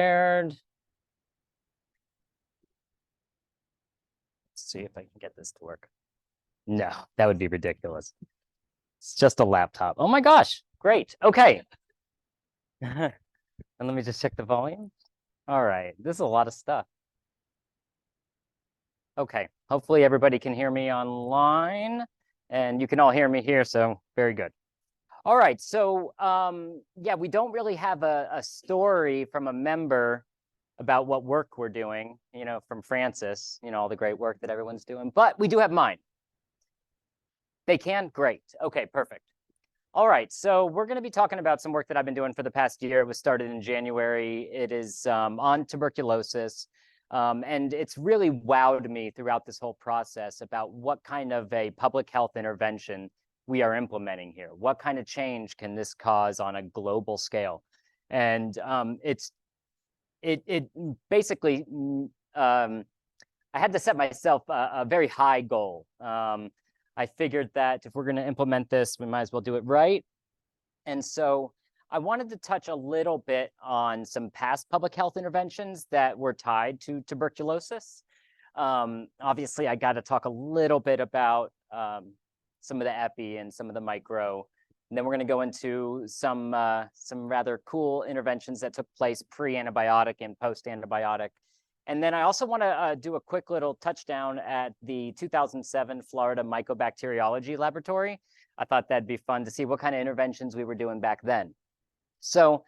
Let's see if I can get this to work. No, that would be ridiculous. It's just a laptop. Oh my gosh, great. Okay. And let me just check the volume. All right, this is a lot of stuff. Okay, hopefully everybody can hear me online and you can all hear me here, so very good. All right, so yeah, we don't really have a story from a member about what work we're doing, from Francis, all the great work that everyone's doing, but we do have mine. They can? Great. Okay, perfect. All right, so we're going to be talking about some work that I've been doing for the past year. It was started in January. It is on tuberculosis, and it's really wowed me throughout this whole process about what kind of a public health intervention we are implementing here. What kind of change can this cause on a global scale? And it basically, I had to set myself a very high goal. I figured that if we're going to implement this, we might as well do it right. And so I wanted to touch a little bit on some past public health interventions that were tied to tuberculosis. Obviously, I got to talk a little bit about some of the epi and some of the micro. And then we're going to go into some rather cool interventions that took place pre-antibiotic and post-antibiotic. And then I also want to do a quick little touchdown at the 2007 Florida Microbiology Laboratory. I thought that'd be fun to see what kind of interventions we were doing back then. So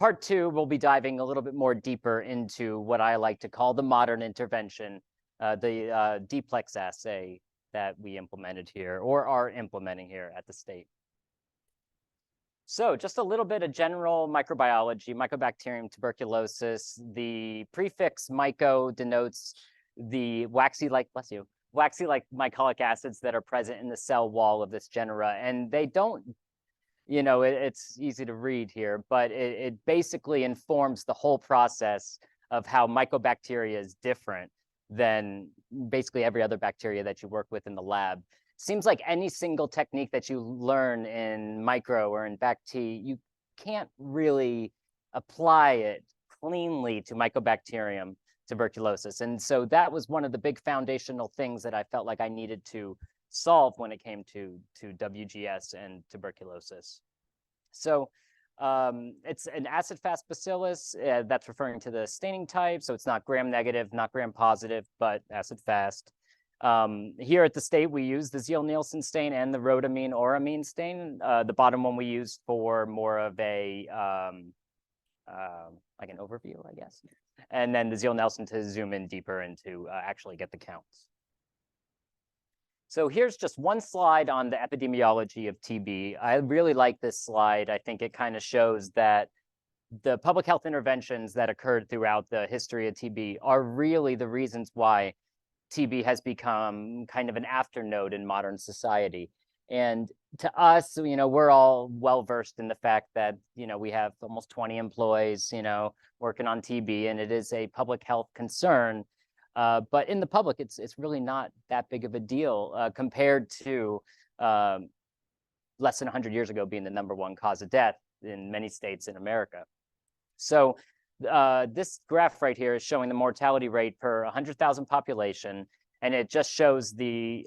part two, we'll be diving a little bit more deeper into what I like to call the modern intervention, the Deeplex assay that we implemented here or are implementing here at the state. So just a little bit of general microbiology, Mycobacterium tuberculosis. The prefix myco denotes the waxy-like mycolic acids that are present in the cell wall of this genera. And they don't, it's easy to read here, but it basically informs the whole process of how mycobacteria is different than basically every other bacteria that you work with in the lab. Seems like any single technique that you learn in micro or in BacT, you can't really apply it cleanly to Mycobacterium tuberculosis. And so that was one of the big foundational things that I felt like I needed to solve when it came to WGS and tuberculosis. So it's an acid-fast bacillus that's referring to the staining type. So it's not gram-negative, not gram-positive, but acid-fast. Here at the state, we use the Zeal-Nielsen stain and the rhodamine-oramine stain. The bottom one we use for more of a, like an overview, I guess. And then the Zeal-Nielsen to zoom in deeper and to actually get the counts. So here's just one slide on the epidemiology of TB. I really like this slide. I think it kind of shows that the public health interventions that occurred throughout the history of TB are really the reasons why TB has become kind of an afternote in modern society. And to us, we're all well-versed in the fact that, we have almost 20 employees, working on TB, and it is a public health concern. But in the public, it's really not that big of a deal compared to less than 100 years ago being the #1 cause of death in many states in America. So this graph right here is showing the mortality rate per 100,000 population, and it just shows the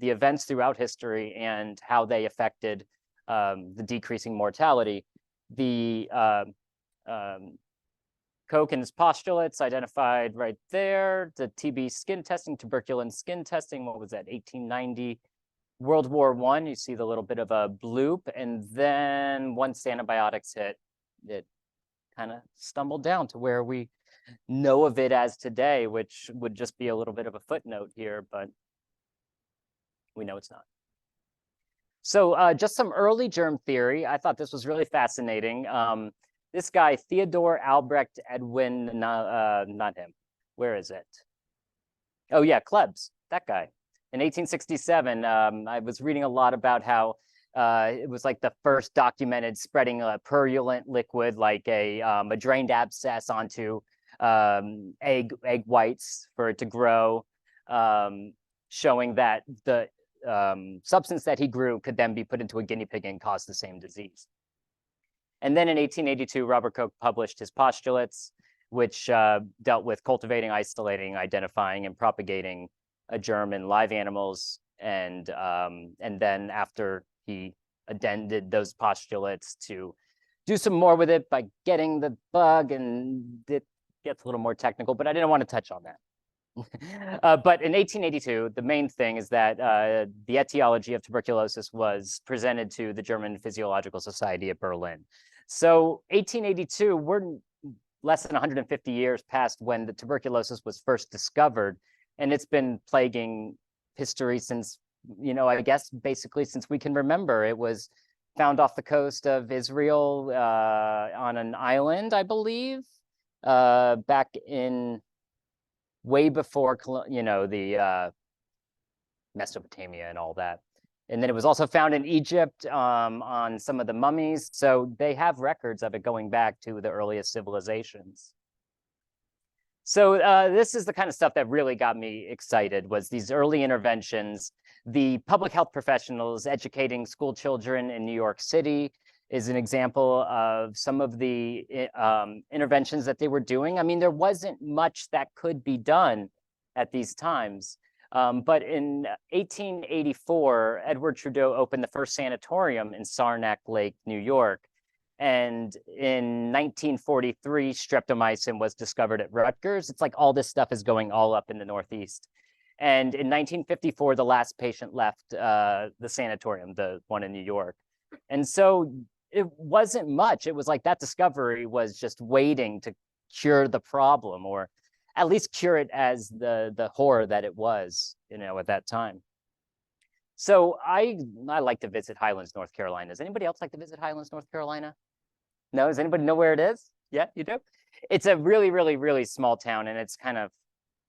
events throughout history and how they affected the decreasing mortality. The Koch and his postulates identified right there. The TB skin testing, tuberculin skin testing, what was that, 1890? World War I, you see the little bit of a bloop, and then once antibiotics hit, it kind of stumbled down to where we know of it as today, which would just be a little bit of a footnote here, but we know it's not. So just some early germ theory. I thought this was really fascinating. This guy, Theodore Albrecht Edwin, not him. Where is it? Oh yeah, Klebs, that guy. In 1867, I was reading a lot about how it was like the first documented spreading a purulent liquid like a drained abscess onto egg whites for it to grow, showing that the substance that he grew could then be put into a guinea pig and cause the same disease. And then in 1882, Robert Koch published his postulates. which dealt with cultivating, isolating, identifying, and propagating a germ in live animals. And then after he addended those postulates to do some more with it by getting the bug, and it gets a little more technical, but I didn't want to touch on that. But in 1882, the main thing is that the etiology of tuberculosis was presented to the German Physiological Society at Berlin. So 1882, we're less than 150 years past when the tuberculosis was first discovered, and it's been plaguing history since, I guess basically since we can remember. It was found off the coast of Israel on an island, I believe, back in way before, the Mesopotamia and all that. And then it was also found in Egypt on some of the mummies. So they have records of it going back to the earliest civilizations. So this is the kind of stuff that really got me excited, was these early interventions. The public health professionals educating school children in New York City is an example of some of the interventions that they were doing. I mean, there wasn't much that could be done at these times. But in 1884, Edward Trudeau opened the first sanatorium in Saranac Lake, New York. And in 1943, streptomycin was discovered at Rutgers. It's like all this stuff is going all up in the Northeast. And in 1954, the last patient left the sanatorium, the one in New York. And so it wasn't much. It was like that discovery was just waiting to cure the problem, or at least cure it as the horror that it was, at that time. So I like to visit Highlands, North Carolina. Does anybody else like to visit Highlands, North Carolina? No, does anybody know where it is? Yeah, you do? It's a really, really, really small town, and it's kind of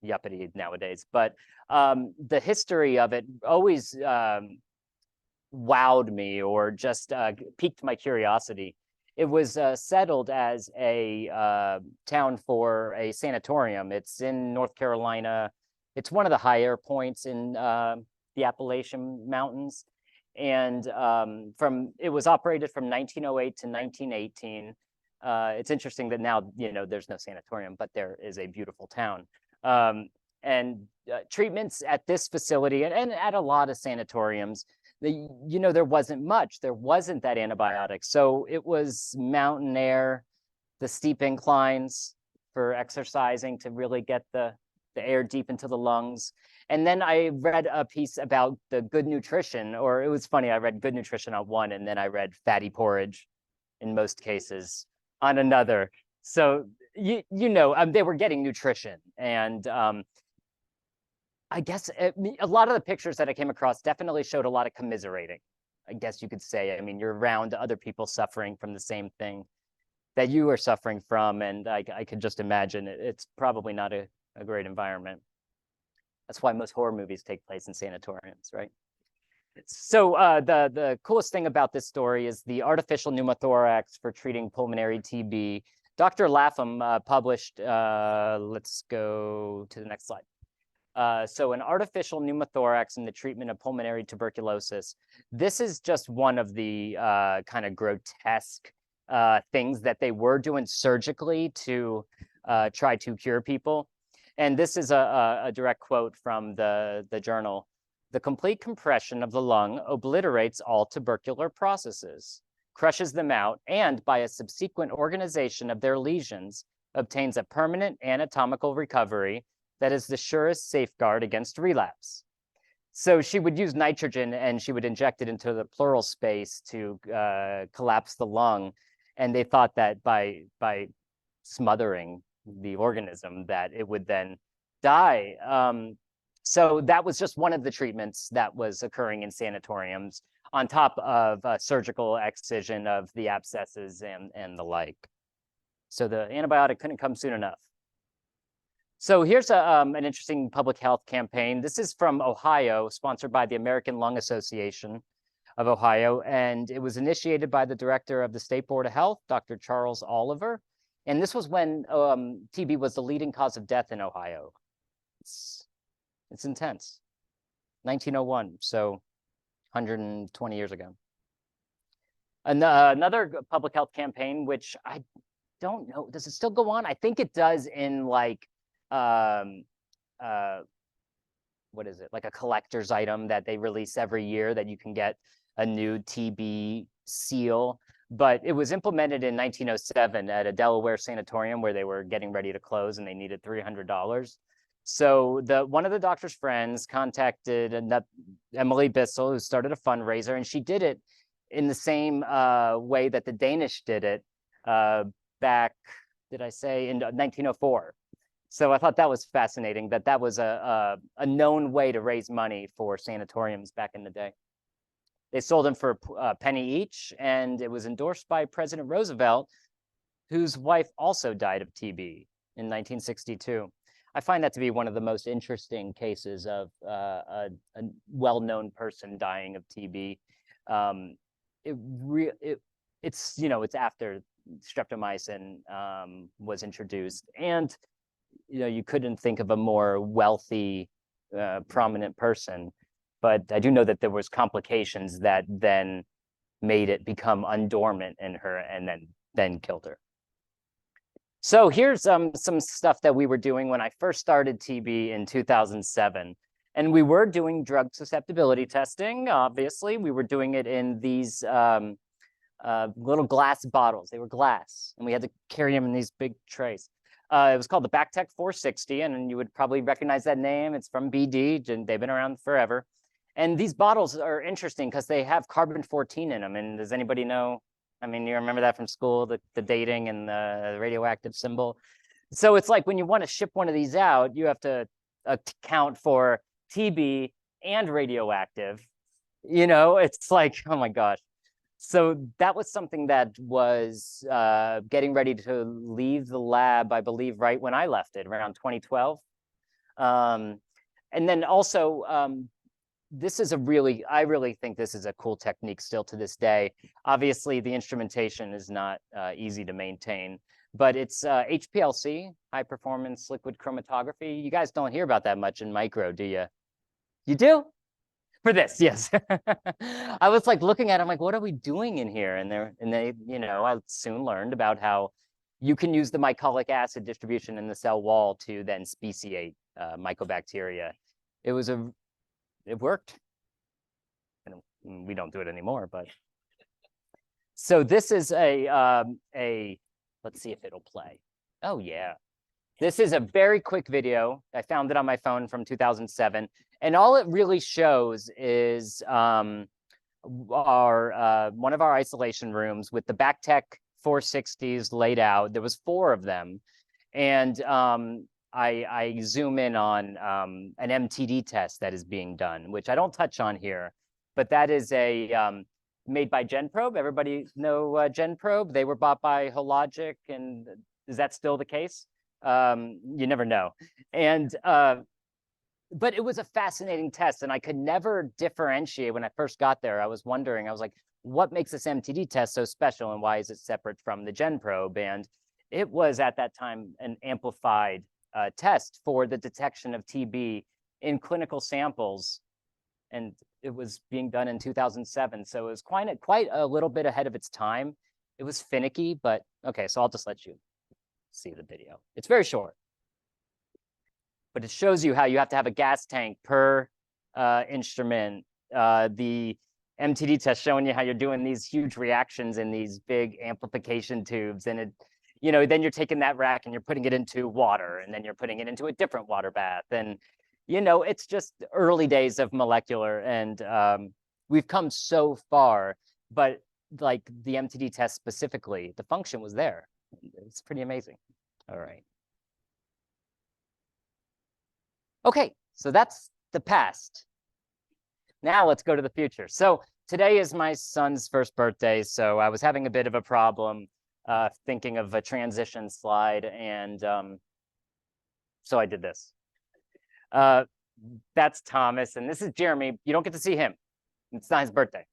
yuppity nowadays. But the history of it always wowed me, or just piqued my curiosity. It was settled as a town for a sanatorium. It's in North Carolina. It's one of the higher points in the Appalachian Mountains. And it was operated from 1908 to 1918. It's interesting that now, there's no sanatorium, but there is a beautiful town. And treatments at this facility and at a lot of sanatoriums, there wasn't much. There wasn't that antibiotic. So it was mountain air, the steep inclines for exercising to really get the air deep into the lungs. And then I read a piece about the good nutrition, or it was funny, I read good nutrition on one, and then I read fatty porridge in most cases on another. So, they were getting nutrition. And I guess a lot of the pictures that I came across definitely showed a lot of commiserating, I guess you could say. I mean, you're around other people suffering from the same thing that you are suffering from. And I could just imagine it's probably not a great environment. That's why most horror movies take place in sanatoriums, right? So the coolest thing about this story is the artificial pneumothorax for treating pulmonary TB. Dr. Lapham published, let's go to the next slide. So an artificial pneumothorax in the treatment of pulmonary tuberculosis. This is just one of the kind of grotesque things that they were doing surgically to try to cure people. And this is a direct quote from the journal. The complete compression of the lung obliterates all tubercular processes, crushes them out, and by a subsequent organization of their lesions, obtains a permanent anatomical recovery that is the surest safeguard against relapse. So she would use nitrogen and she would inject it into the pleural space to collapse the lung. And they thought that by smothering the organism that it would then die. So that was just one of the treatments that was occurring in sanatoriums, on top of surgical excision of the abscesses and the like. So the antibiotic couldn't come soon enough. So here's an interesting public health campaign. This is from Ohio, sponsored by the American Lung Association of Ohio, and it was initiated by the director of the State Board of Health, Dr. Charles Oliver. And this was when TB was the leading cause of death in Ohio. It's intense. 1901, so 120 years ago. Another public health campaign, which don't know. Does it still go on? I think it does in like, what is it? Like a collector's item that they release every year that you can get a new TB seal. But it was implemented in 1907 at a Delaware sanatorium where they were getting ready to close and they needed $300. So one of the doctor's friends contacted Emily Bissell, who started a fundraiser, and she did it in the same way that the Danish did it back, did I say, in 1904. So I thought that was fascinating, that was a known way to raise money for sanatoriums back in the day. They sold them for a penny each, and it was endorsed by President Roosevelt, whose wife also died of TB in 1962. I find that to be one of the most interesting cases of a well-known person dying of TB. It's it's after streptomycin was introduced, and you couldn't think of a more wealthy, prominent person. But I do know that there was complications that then made it become undormant in her and then killed her. So here's some stuff that we were doing when I first started TB in 2007. And we were doing drug susceptibility testing, obviously. We were doing it in these little glass bottles. They were glass, and we had to carry them in these big trays. It was called the Bactec 460, and you would probably recognize that name. It's from BD, and they've been around forever. And these bottles are interesting because they have carbon-14 in them. And does anybody know? I mean, you remember that from school, the dating and the radioactive symbol. So it's like when you want to ship one of these out, you have to account for TB and radioactive. It's like, oh my gosh. So that was something that was getting ready to leave the lab, I believe, right when I left it, around 2012. And then also, I really think this is a cool technique still to this day. Obviously, the instrumentation is not easy to maintain, but it's HPLC, high performance liquid chromatography. You guys don't hear about that much in micro, do you? You do? For this, yes. I was like looking at it, I'm like, what are we doing in here? And they, I soon learned about how you can use the mycolic acid distribution in the cell wall to then speciate mycobacteria. It worked. And we don't do it anymore, but. So this is let's see if it'll play. Oh yeah. This is a very quick video. I found it on my phone from 2007. And all it really shows is one of our isolation rooms with the Bactec 460s laid out. There was 4 of them. And I zoom in on an MTD test that is being done, which I don't touch on here, but that is made by GenProbe. Everybody know GenProbe? They were bought by Hologic, and is that still the case? You never know. And but it was a fascinating test, and I could never differentiate when I first got there. I was wondering, I was like, what makes this MTD test so special, and why is it separate from the GenProbe? And it was at that time an amplified test for the detection of TB in clinical samples, and it was being done in 2007. So it was quite a little bit ahead of its time. It was finicky, but okay. So I'll just let you see the video. It's very short, but it shows you how you have to have a gas tank per instrument. The MTD test showing you how you're doing these huge reactions in these big amplification tubes, and it, then you're taking that rack and you're putting it into water, and then you're putting it into a different water bath, and it's just early days of molecular, and we've come so far. But like the MTD test specifically, the function was there. It's pretty amazing. All right. Okay, so that's the past. Now let's go to the future. So today is my son's first birthday, so I was having a bit of a problem thinking of a transition slide, and so I did this. That's Thomas, and this is Jeremy. You don't get to see him. It's not his birthday.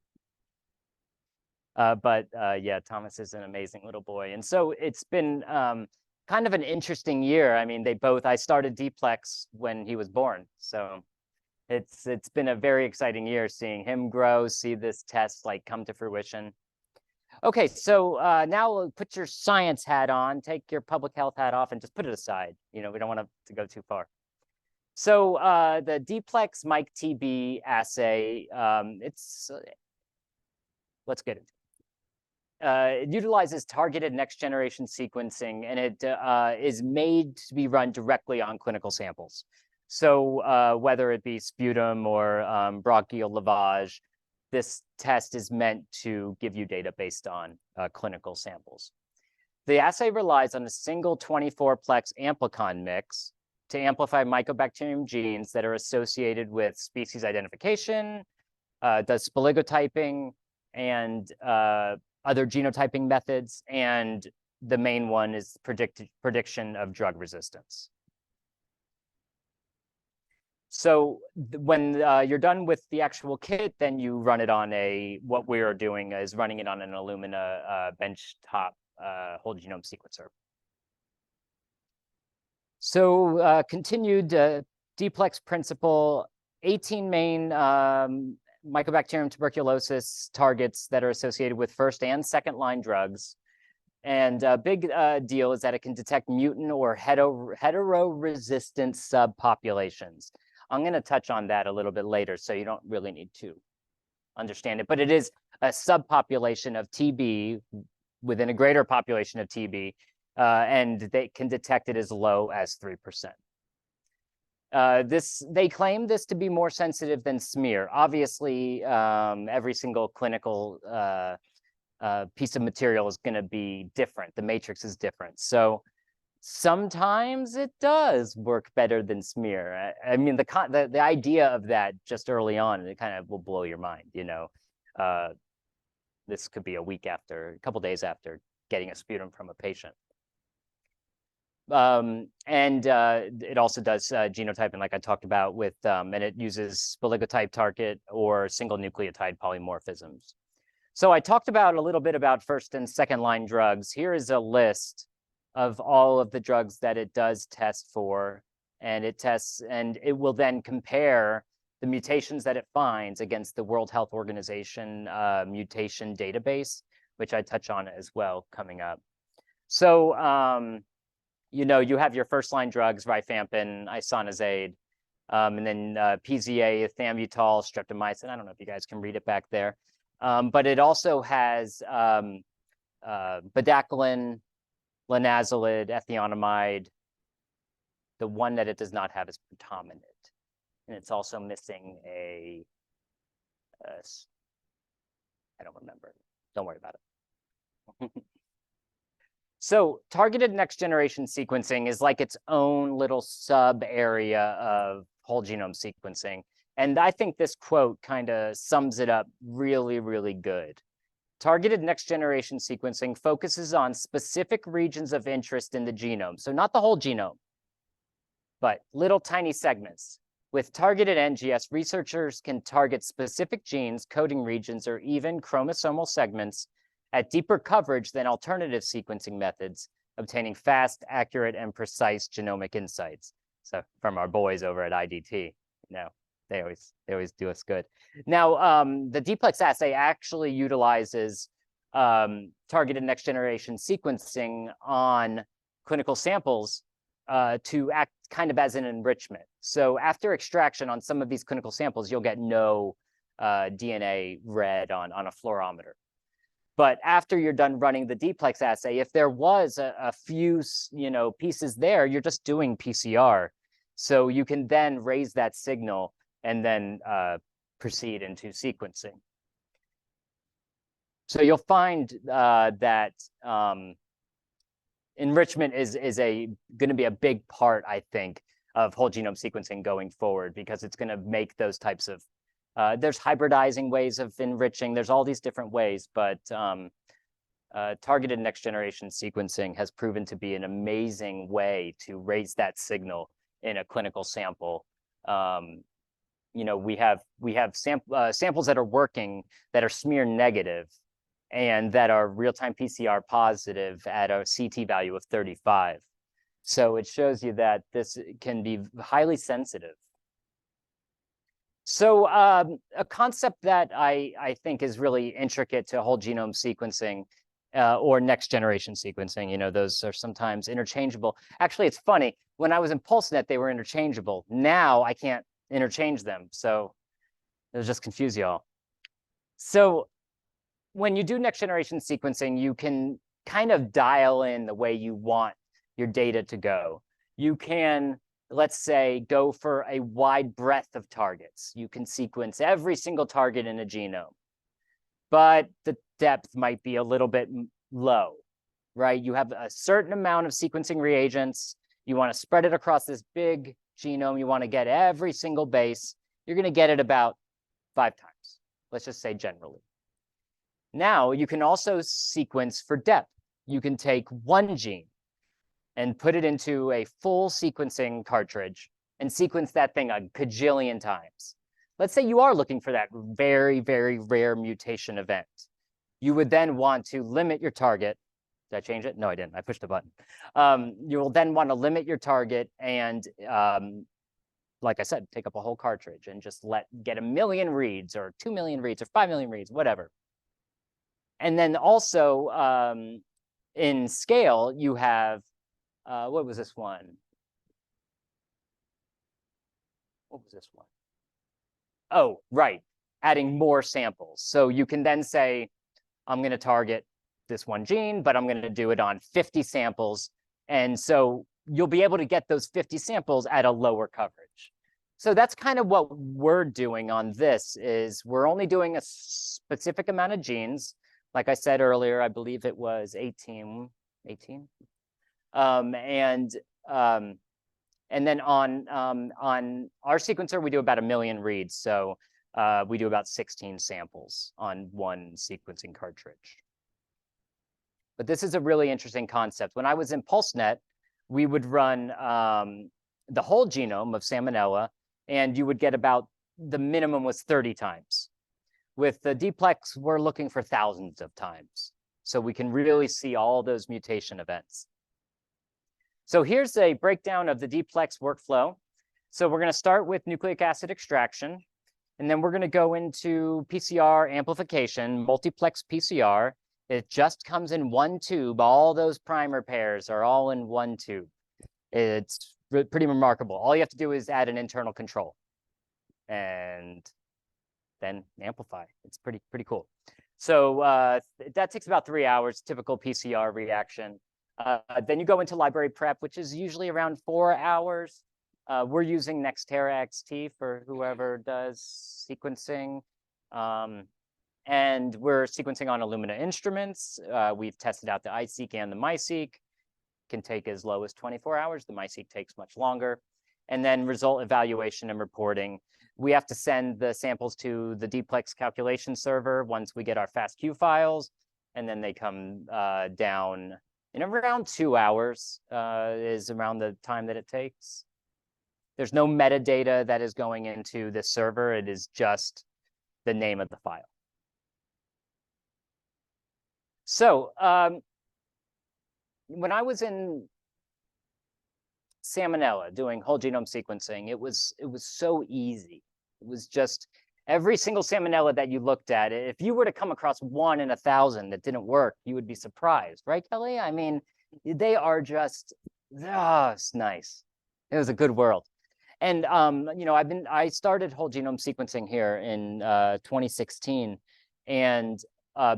But yeah, Thomas is an amazing little boy. And so it's been kind of an interesting year. I mean, I started Deeplex when he was born. So it's been a very exciting year seeing him grow, see this test like come to fruition. Okay, so now put your science hat on, take your public health hat off, and just put it aside. You know, we don't want to go too far. So the Deeplex MIC-TB assay, let's get it. It utilizes targeted next-generation sequencing, and it is made to be run directly on clinical samples. So whether it be sputum or bronchial lavage, this test is meant to give you data based on clinical samples. The assay relies on a single 24-plex amplicon mix to amplify mycobacterium genes that are associated with species identification, does spaligotyping, and other genotyping methods, and the main one is prediction of drug resistance. So when you're done with the actual kit, then you run it on what we are doing is running it on an Illumina benchtop whole genome sequencer. So continued Deeplex principle, 18 main Mycobacterium tuberculosis targets that are associated with first and second line drugs. And a big deal is that it can detect mutant or hetero-resistant subpopulations. I'm going to touch on that a little bit later, so you don't really need to understand it. But it is a subpopulation of TB within a greater population of TB, and they can detect it as low as 3%. They claim this to be more sensitive than smear. Obviously, every single clinical piece of material is going to be different. The matrix is different. So sometimes it does work better than smear. I mean, the idea of that just early on, it kind of will blow your mind. You know, this could be a couple days after getting a sputum from a patient. And it also does genotyping, like I talked about with, and it uses spaligotype target or single nucleotide polymorphisms. So I talked about a little bit about first and second line drugs. Here is a list of all of the drugs that it does test for, and it will then compare the mutations that it finds against the World Health Organization mutation database, which I touch on as well coming up. So, you know, you have your first line drugs, rifampin, isoniazid, and then PZA, ethambutol, streptomycin. I don't know if you guys can read it back there. But it also has bedaquiline, linazolid, ethionamide. The one that it does not have is protominate. And it's also missing I don't remember. Don't worry about it. So targeted next generation sequencing is like its own little sub area of whole genome sequencing. And I think this quote kind of sums it up really, really good. Targeted next generation sequencing focuses on specific regions of interest in the genome. So not the whole genome, but little tiny segments. With targeted NGS, researchers can target specific genes, coding regions, or even chromosomal segments at deeper coverage than alternative sequencing methods, obtaining fast, accurate, and precise genomic insights. So from our boys over at IDT, you know, they always do us good. Now, the Deeplex assay actually utilizes targeted next generation sequencing on clinical samples to act kind of as an enrichment. So after extraction on some of these clinical samples, you'll get no DNA read on a fluorometer. But after you're done running the Deeplex assay, if there was a few, you know, pieces there, you're just doing PCR. So you can then raise that signal and then proceed into sequencing. So you'll find that enrichment is going to be a big part, I think, of whole genome sequencing going forward, because it's going to make those types of there's hybridizing ways of enriching. There's all these different ways, but targeted next generation sequencing has proven to be an amazing way to raise that signal in a clinical sample. You know, we have samples that are working that are smear negative and that are real-time PCR positive at a CT value of 35. So it shows you that this can be highly sensitive. So a concept that I think is really intricate to whole genome sequencing or next generation sequencing, you know, those are sometimes interchangeable. Actually, it's funny. When I was in PulseNet, they were interchangeable. Now I can't interchange them. So it'll just confuse y'all. So when you do next generation sequencing, you can kind of dial in the way you want your data to go. You can, let's say, go for a wide breadth of targets. You can sequence every single target in a genome, but the depth might be a little bit low, right? You have a certain amount of sequencing reagents. You want to spread it across this big genome. You want to get every single base. You're going to get it about 5 times. Let's just say generally. Now you can also sequence for depth. You can take one gene and put it into a full sequencing cartridge and sequence that thing a gajillion times. Let's say you are looking for that very, very rare mutation event. You would then want to limit your target. Did I change it? No, I didn't. I pushed a button. You will then want to limit your target and, like I said, take up a whole cartridge and just get 1 million reads or 2 million reads or 5 million reads, whatever. And then also in scale, you have, what was this one? What was this one? Oh, right, adding more samples. So you can then say, I'm going to target this one gene, but I'm going to do it on 50 samples. And so you'll be able to get those 50 samples at a lower coverage. So that's kind of what we're doing on this is we're only doing a specific amount of genes. Like I said earlier, I believe it was 18. And then on our sequencer, we do about 1 million reads. So we do about 16 samples on one sequencing cartridge. But this is a really interesting concept. When I was in PulseNet, we would run the whole genome of Salmonella, and you would get about, the minimum was 30 times. With the Deeplex, we're looking for thousands of times. So we can really see all those mutation events. So here's a breakdown of the Deeplex workflow. So we're going to start with nucleic acid extraction, and then we're going to go into PCR amplification, multiplex PCR. It just comes in one tube. All those primer pairs are all in one tube. It's pretty remarkable. All you have to do is add an internal control and then amplify. It's pretty cool. So that takes about 3 hours, typical PCR reaction. Then you go into library prep, which is usually around 4 hours. We're using Nextera XT for whoever does sequencing. And we're sequencing on Illumina instruments. We've tested out the iSeq and the MySeq. Can take as low as 24 hours. The MySeq takes much longer. And then result evaluation and reporting. We have to send the samples to the Deeplex calculation server once we get our FASTQ files. And then they come down in around 2 hours is around the time that it takes. There's no metadata that is going into this server. It is just the name of the file. So when I was in Salmonella doing whole genome sequencing, it was so easy. It was just every single Salmonella that you looked at, if you were to come across 1 in 1,000 that didn't work, you would be surprised, right, Kelly? I mean, they are just, it's nice. It was a good world. And you know, I started whole genome sequencing here in 2016, and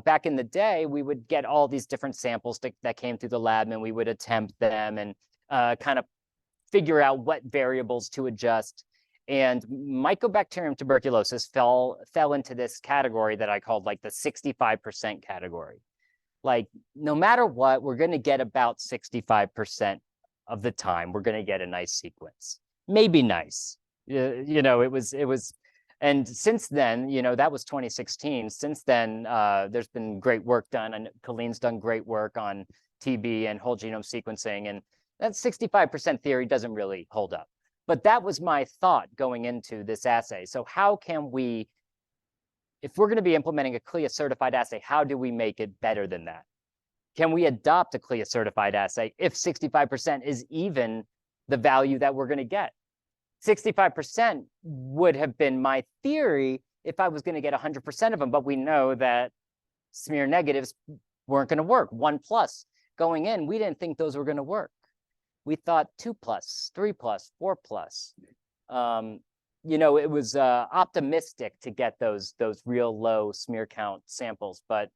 back in the day, we would get all these different samples that came through the lab, and we would attempt them and kind of figure out what variables to adjust. And Mycobacterium tuberculosis fell into this category that I called like the 65% category. Like, no matter what, we're going to get about 65% of the time, we're going to get a nice sequence. Maybe nice. You know, it was. And since then, you know, that was 2016. Since then, there's been great work done, and Colleen's done great work on TB and whole genome sequencing. And that 65% theory doesn't really hold up. But that was my thought going into this assay. So how can we, if we're going to be implementing a CLIA certified assay, how do we make it better than that? Can we adopt a CLIA certified assay if 65% is even the value that we're going to get? 65% would have been my theory if I was going to get 100% of them, but we know that smear negatives weren't going to work. 1+ going in, we didn't think those were going to work. We thought 2+, 3+, 4+. You know, it was optimistic to get those real low smear count samples. But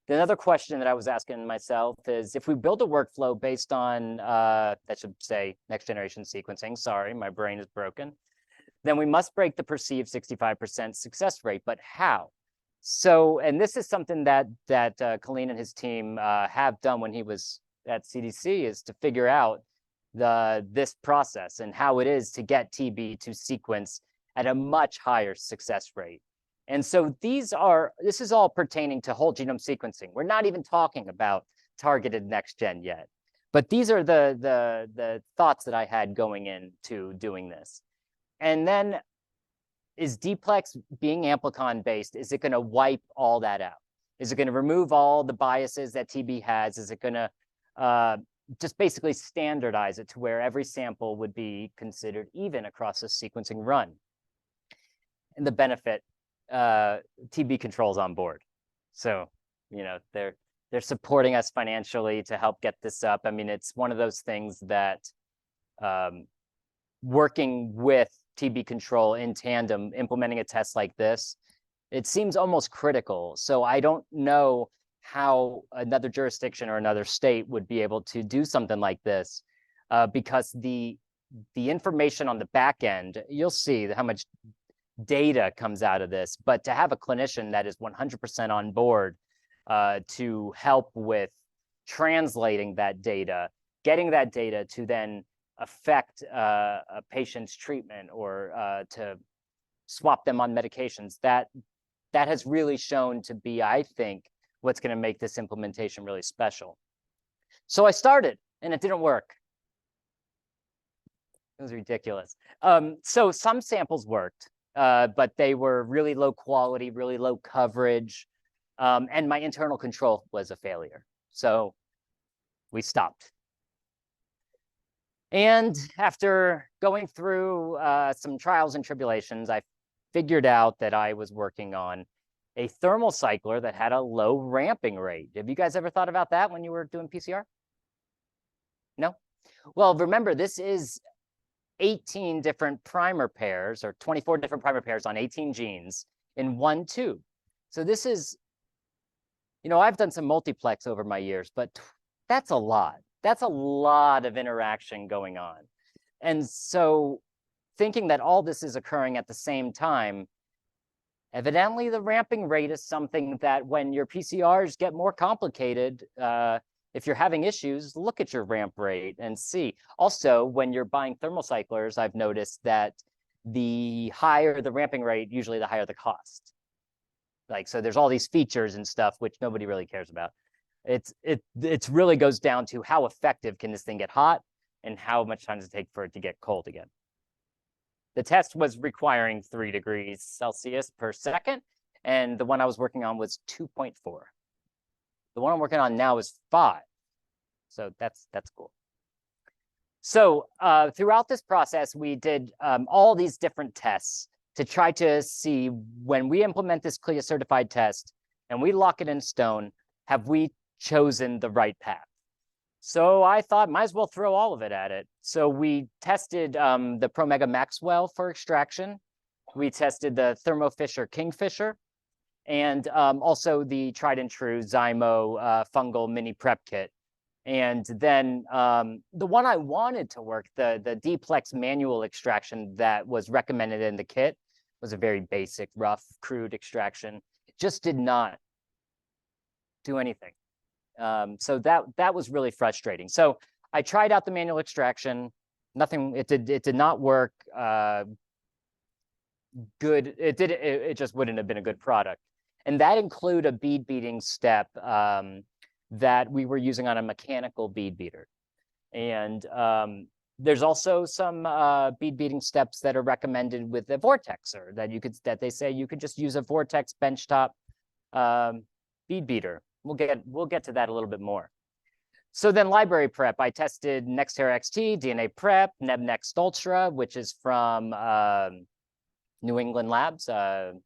another question that I was asking myself is, if we build a workflow based on, that should say next generation sequencing, sorry, my brain is broken, then we must break the perceived 65% success rate. But how? So, and this is something that Colleen and his team have done when he was at CDC, is to figure out this process and how it is to get TB to sequence at a much higher success rate. And so this is all pertaining to whole genome sequencing. We're not even talking about targeted next gen yet, but these are the thoughts that I had going into doing this. And then, is Deeplex, being amplicon based, is it going to wipe all that out? Is it going to remove all the biases that TB has? Is it going to just basically standardize it to where every sample would be considered even across a sequencing run? And the benefit, TB Control's on board. So, you know, they're supporting us financially to help get this up. I mean, it's one of those things that working with TB Control in tandem, implementing a test like this, it seems almost critical. So I don't know how another jurisdiction or another state would be able to do something like this, because the information on the back end, you'll see how much data comes out of this, but to have a clinician that is 100% on board to help with translating that data, getting that data to then affect a patient's treatment or to swap them on medications, that has really shown to be, I think, what's going to make this implementation really special. So I started, and it didn't work. It was ridiculous. So some samples worked, but they were really low quality, really low coverage, and my internal control was a failure. So we stopped. And after going through some trials and tribulations, I figured out that I was working on a thermal cycler that had a low ramping rate. Have you guys ever thought about that when you were doing PCR? No? Well, remember, this is 18 different primer pairs, or 24 different primer pairs on 18 genes in one tube. So this is, you know, I've done some multiplex over my years, but that's a lot. That's a lot of interaction going on. And so thinking that all this is occurring at the same time, evidently the ramping rate is something that when your PCRs get more complicated, if you're having issues, look at your ramp rate and see. Also, when you're buying thermal cyclers, I've noticed that the higher the ramping rate, usually the higher the cost. Like, so there's all these features and stuff which nobody really cares about. It really goes down to how effective can this thing get hot and how much time does it take for it to get cold again. The test was requiring 3 degrees Celsius per second, and the one I was working on was 2.4. The one I'm working on now is 5. So that's cool. So throughout this process, we did all these different tests to try to see, when we implement this CLIA certified test and we lock it in stone, have we chosen the right path? So I thought, might as well throw all of it at it. So we tested the Promega Maxwell for extraction. We tested the Thermo Fisher Kingfisher, and also the tried and true Zymo fungal mini prep kit. And then the one I wanted to work, the Deeplex manual extraction that was recommended in the kit, was a very basic, rough, crude extraction. It just did not do anything. So that was really frustrating. So I tried out the manual extraction. Nothing. It did not work. Good. It just wouldn't have been a good product. And that included a bead beating step that we were using on a mechanical bead beater. And there's also some bead beating steps that are recommended with the Vortexer that they say you could just use a Vortex benchtop bead beater. We'll get to that a little bit more. So then library prep, I tested Nextera XT, DNA Prep, NebNext Ultra, which is from New England Labs, New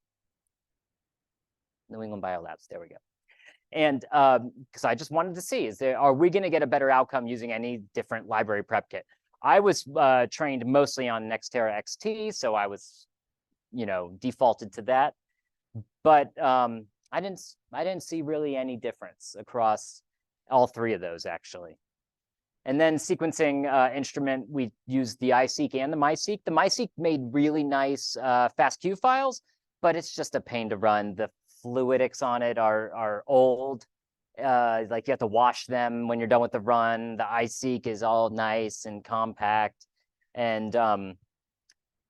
England Biolabs, there we go. And because I just wanted to see, are we going to get a better outcome using any different library prep kit? I was trained mostly on Nextera XT, so I was, defaulted to that. But I didn't see really any difference across all three of those, actually. And then sequencing instrument, we used the iSeq and the MySeq. The MySeq made really nice FASTQ files, but it's just a pain to run. The fluidics on it are old. Like you have to wash them when you're done with the run. The iSeq is all nice and compact. And on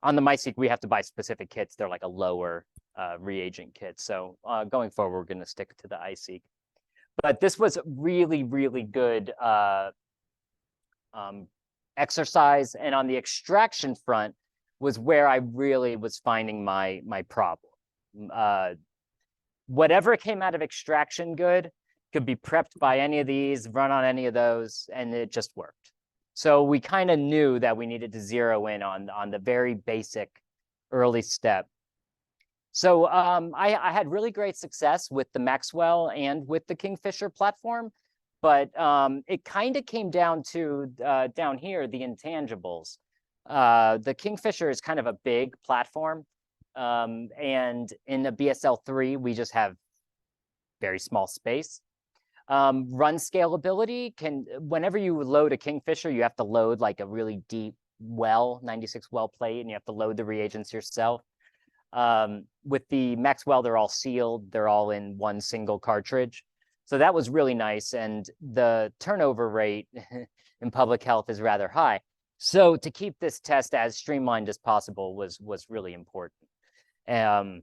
the MySeq, we have to buy specific kits. They're like a lower reagent kit. So going forward, we're going to stick to the iSeq. But this was really, really good exercise. And on the extraction front was where I really was finding my problem. Whatever came out of extraction good could be prepped by any of these, run on any of those, and it just worked. So we kind of knew that we needed to zero in on the very basic early step. So I had really great success with the Maxwell and with the Kingfisher platform, but it kind of came down to down here, the intangibles. The Kingfisher is kind of a big platform. And in the BSL-3, we just have very small space. Run scalability whenever you load a Kingfisher, you have to load like a really deep well, 96 well plate, and you have to load the reagents yourself. With the Maxwell, they're all sealed. They're all in one single cartridge. So that was really nice. And the turnover rate in public health is rather high. So to keep this test as streamlined as possible was really important. And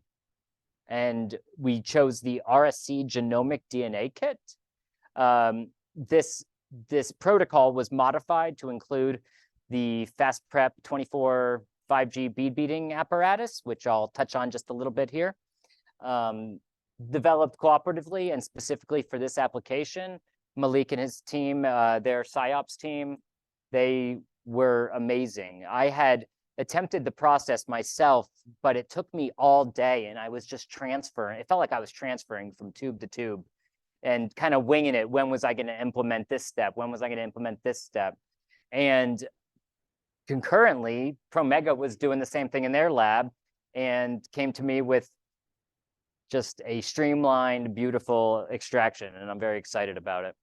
we chose the RSC genomic DNA kit. This protocol was modified to include the FastPrep 24 5G bead beating apparatus, which I'll touch on just a little bit here. Developed cooperatively and specifically for this application. Malik and his team, their PsyOps team, they were amazing. I had attempted the process myself, but it took me all day and I was just transferring. It felt like I was transferring from tube to tube and kind of winging it. When was I going to implement this step? When was I going to implement this step? And concurrently, Promega was doing the same thing in their lab and came to me with just a streamlined, beautiful extraction, and I'm very excited about it.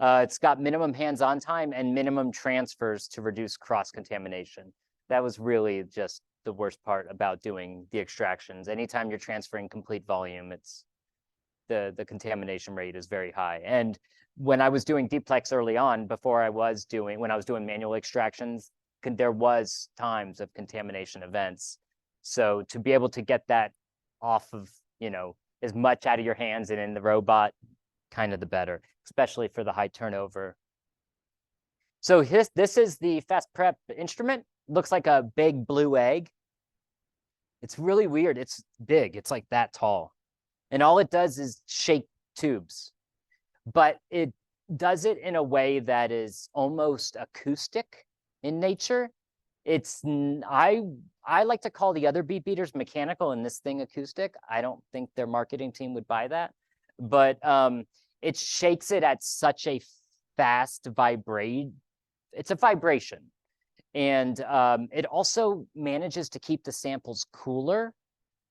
It's got minimum hands-on time and minimum transfers to reduce cross-contamination. That was really just the worst part about doing the extractions. Anytime you're transferring complete volume, it's the contamination rate is very high. And when I was doing Deeplex early on, when I was doing manual extractions, there was times of contamination events. So to be able to get that off of, as much out of your hands and in the robot, kind of the better, especially for the high turnover. So this is the FastPrep instrument. Looks like a big blue egg. It's really weird. It's big. It's like that tall. And all it does is shake tubes. But it does it in a way that is almost acoustic in nature. I like to call the other bead beaters mechanical and this thing acoustic. I don't think their marketing team would buy that. But it shakes it at such a fast vibrate. It's a vibration. And it also manages to keep the samples cooler,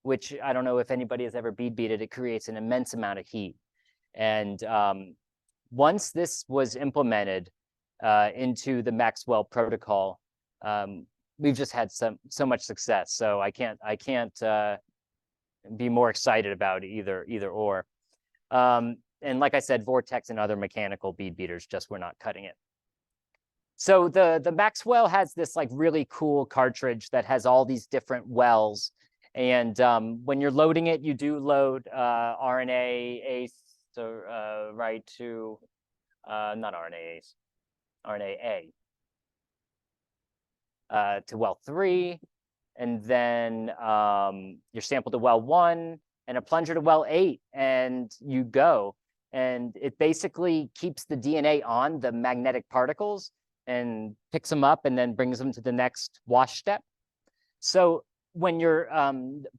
which I don't know if anybody has ever bead beaded. It creates an immense amount of heat. And once this was implemented into the Maxwell protocol, we've just had so much success. So I can't be more excited about either or. And like I said, Vortex and other mechanical bead beaters just were not cutting it. So the Maxwell has this like really cool cartridge that has all these different wells. And when you're loading it, you do load RNA-A, right to, not RNA-A's, RNA-A to well 3. And then your sample to well 1 and a plunger to well 8, and you go. And it basically keeps the DNA on the magnetic particles and picks them up and then brings them to the next wash step. So when you're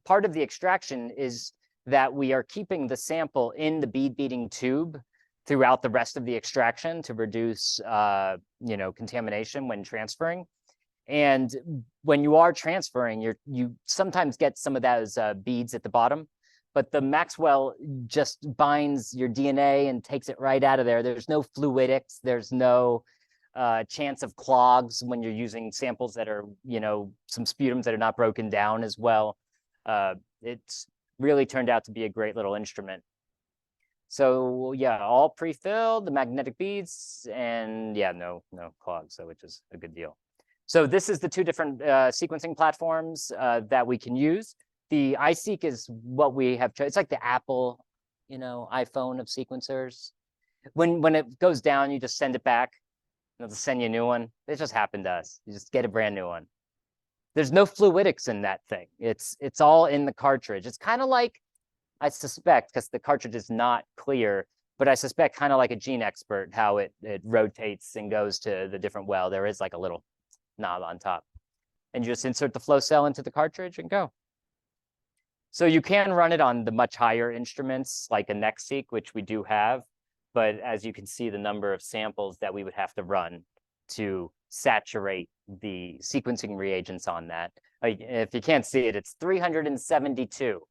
part of the extraction is that we are keeping the sample in the bead beating tube throughout the rest of the extraction to reduce contamination when transferring. And when you are transferring, you sometimes get some of those beads at the bottom, but the Maxwell just binds your DNA and takes it right out of there. There's no fluidics, there's no chance of clogs when you're using samples that are, some sputums that are not broken down as well. It's really turned out to be a great little instrument. So yeah, all pre-filled, the magnetic beads, and yeah, no clogs, so which is a good deal. So this is the two different sequencing platforms that we can use. The iSeq is what we have. It's like the Apple, iPhone of sequencers. When it goes down, you just send it back. They'll send you a new one. It just happened to us. You just get a brand new one. There's no fluidics in that thing. It's all in the cartridge. It's kind of like, I suspect, because the cartridge is not clear, but I suspect kind of like a Gene Expert, how it rotates and goes to the different well. There is like a little knob on top. And you just insert the flow cell into the cartridge and go. So you can run it on the much higher instruments like a NextSeq, which we do have. But as you can see, the number of samples that we would have to run to saturate the sequencing reagents on that. If you can't see it, it's 372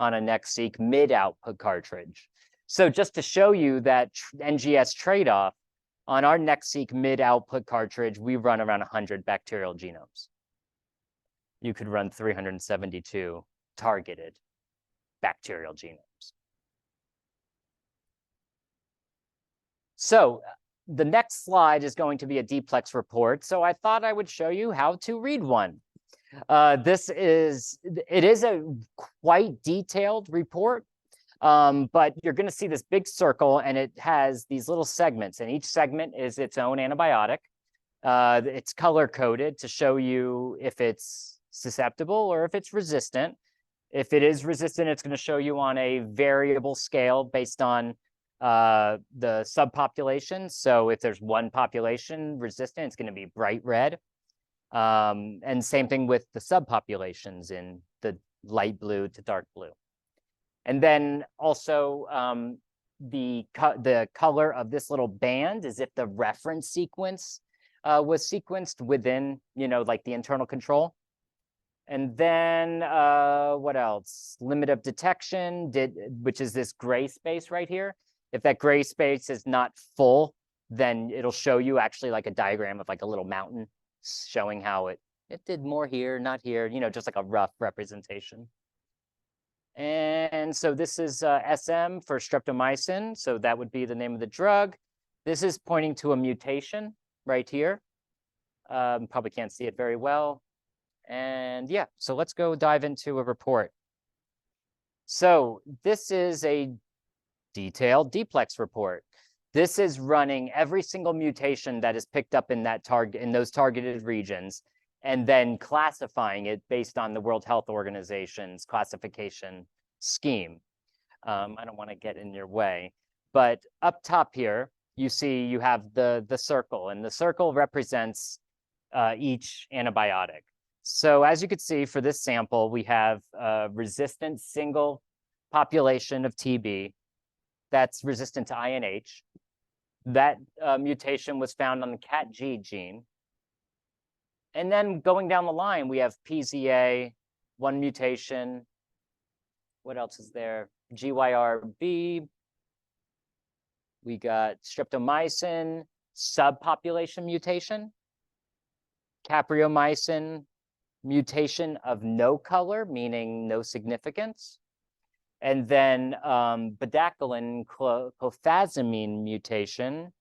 on a NextSeq mid-output cartridge. So just to show you that NGS trade-off, on our NextSeq mid-output cartridge, we run around 100 bacterial genomes. You could run 372 targeted bacterial genomes. So the next slide is going to be a Deeplex report. So I thought I would show you how to read one. It is a quite detailed report, but you're going to see this big circle and it has these little segments, and each segment is its own antibiotic. It's color coded to show you if it's susceptible or if it's resistant. If it is resistant, it's going to show you on a variable scale based on the subpopulation. So if there's one population resistant, it's going to be bright red. And same thing with the subpopulations in the light blue to dark blue. And then also the color of this little band is if the reference sequence was sequenced within, like the internal control. And then what else? Limit of detection, which is this gray space right here. If that gray space is not full, then it'll show you actually like a diagram of like a little mountain showing how it did more here, not here, just like a rough representation. And so this is SM for streptomycin. So that would be the name of the drug. This is pointing to a mutation right here. Probably can't see it very well. And yeah, so let's go dive into a report. So this is a detailed Deeplex report. This is running every single mutation that is picked up in those targeted regions, and then classifying it based on the World Health Organization's classification scheme. I don't want to get in your way, but up top here, you see you have the circle, and the circle represents each antibiotic. So as you can see for this sample, we have a resistant single population of TB that's resistant to INH. That mutation was found on the CAT-G gene. And then going down the line, we have PZA, one mutation. What else is there? GYRB. We got streptomycin, subpopulation mutation. Capreomycin, mutation of no color, meaning no significance. And then bedaquiline clofazimine mutation,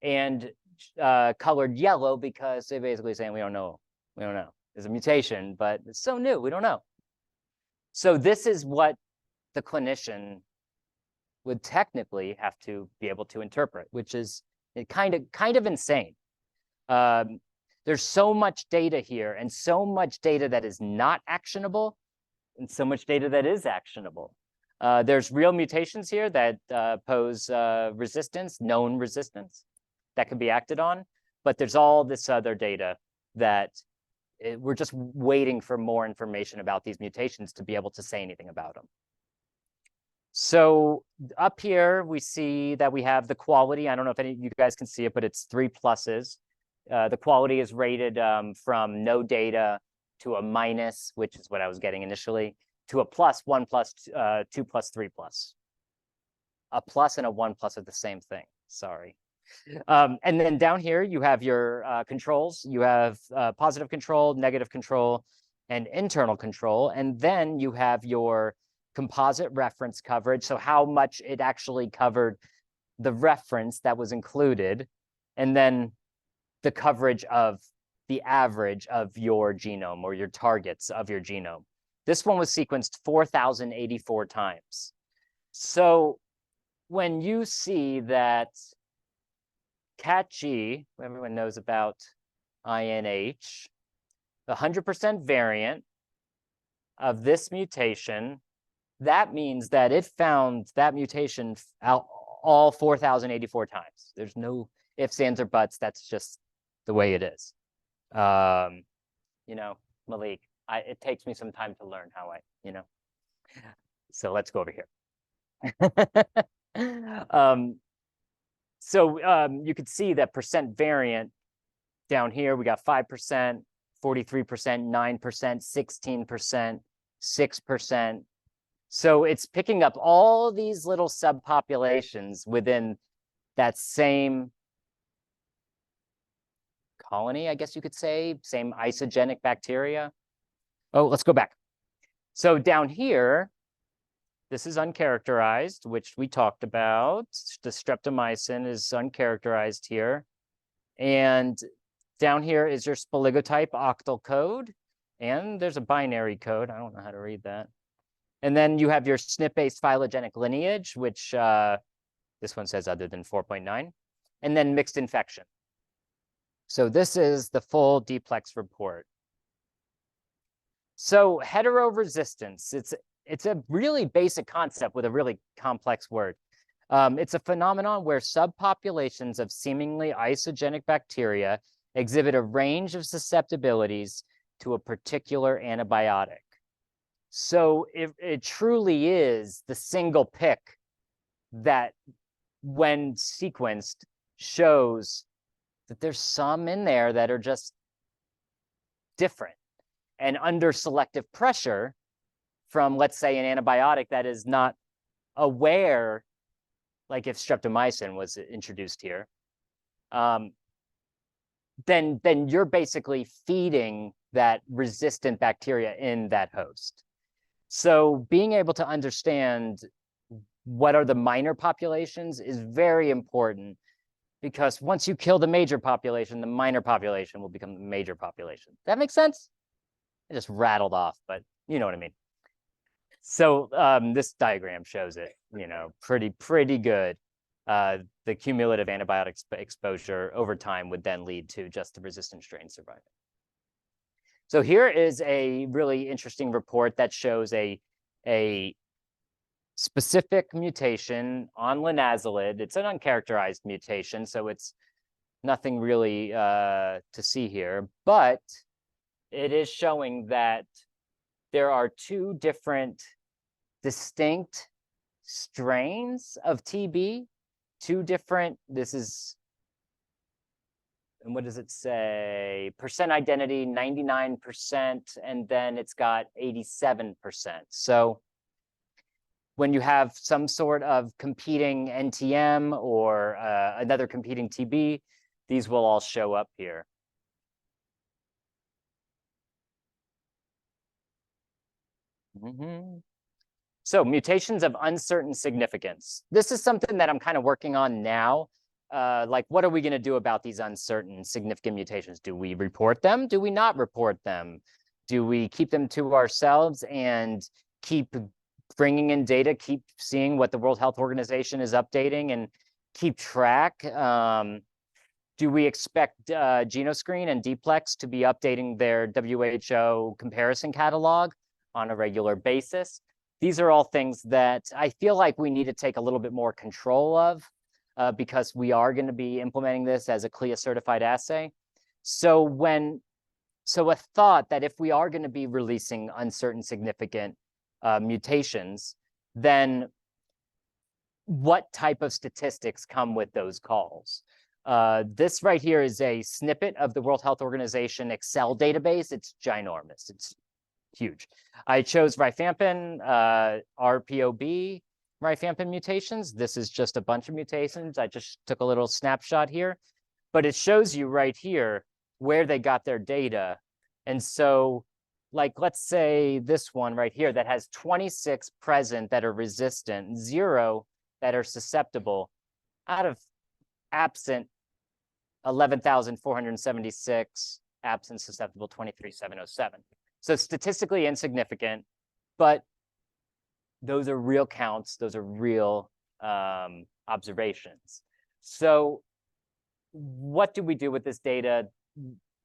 and colored yellow because they're basically saying we don't know. There's a mutation, but it's so new, we don't know. So this is what the clinician would technically have to be able to interpret, which is kind of insane. There's so much data here, and so much data that is not actionable, and so much data that is actionable. There's real mutations here that pose resistance, known resistance that can be acted on, but there's all this other data that we're just waiting for more information about these mutations to be able to say anything about them. So up here, we see that we have the quality. I don't know if any of you guys can see it, but it's 3 pluses. The quality is rated from no data to a minus, which is what I was getting initially, to a plus, 1 plus, 2 plus, 3 plus. A plus and a 1 plus are the same thing. Sorry. And then down here, you have your controls. You have positive control, negative control, and internal control. And then you have your composite reference coverage. So how much it actually covered the reference that was included. And then the coverage of the average of your genome or your targets of your genome. This one was sequenced 4,084 times. So when you see that CAT-G, everyone knows about INH, the 100% variant of this mutation, that means that it found that mutation out all 4,084 times. There's no ifs, ands, or buts. That's just the way it is. You know, Malik, it takes me some time to learn how so let's go over here. You could see that percent variant down here. We got 5%, 43%, 9%, 16%, 6%. So it's picking up all these little subpopulations within that same colony, I guess you could say, same isogenic bacteria. Oh, let's go back. So down here, this is uncharacterized, which we talked about. The streptomycin is uncharacterized here. And down here is your spoligotype octal code. And there's a binary code. I don't know how to read that. And then you have your SNP-based phylogenetic lineage, which this one says other than 4.9. And then mixed infection. So this is the full Deeplex report. So heteroresistance, it's a really basic concept with a really complex word. It's a phenomenon where subpopulations of seemingly isogenic bacteria exhibit a range of susceptibilities to a particular antibiotic. So it truly is the single pick that, when sequenced, shows that there's some in there that are just different. And under selective pressure from, let's say, an antibiotic that is not aware, like if streptomycin was introduced here, then you're basically feeding that resistant bacteria in that host. So being able to understand what are the minor populations is very important, because once you kill the major population, the minor population will become the major population. That makes sense? I just rattled off, but you know what I mean. So this diagram shows it, pretty good. The cumulative antibiotic exposure over time would then lead to just the resistant strain surviving. So here is a really interesting report that shows a specific mutation on linazolid. It's an uncharacterized mutation, so it's nothing really to see here, but it is showing that there are 2 different distinct strains of TB, 2 different, this is, and what does it say? Percent identity, 99%, and then it's got 87%. So when you have some sort of competing NTM or another competing TB, these will all show up here. So mutations of uncertain significance. This is something that I'm kind of working on now. Like, what are we going to do about these uncertain significant mutations? Do we report them? Do we not report them? Do we keep them to ourselves and keep bringing in data, keep seeing what the World Health Organization is updating and keep track? Do we expect Genoscreen and Deeplex to be updating their WHO comparison catalog on a regular basis? these are all things that I feel like we need to take a little bit more control of because we are going to be implementing this as a CLIA certified assay. So a thought that if we are going to be releasing uncertain significant mutations, then what type of statistics come with those calls? This right here is a snippet of the World Health Organization Excel database. It's ginormous. It's huge. I chose rifampin, RPOB, rifampin mutations. This is just a bunch of mutations. I just took a little snapshot here, but it shows you right here where they got their data. And so, like, let's say this one right here that has 26 present that are resistant, 0 that are susceptible, out of absent 11,476, absent susceptible 23,707. So statistically insignificant, but those are real counts. Those are real observations. So what do we do with this data?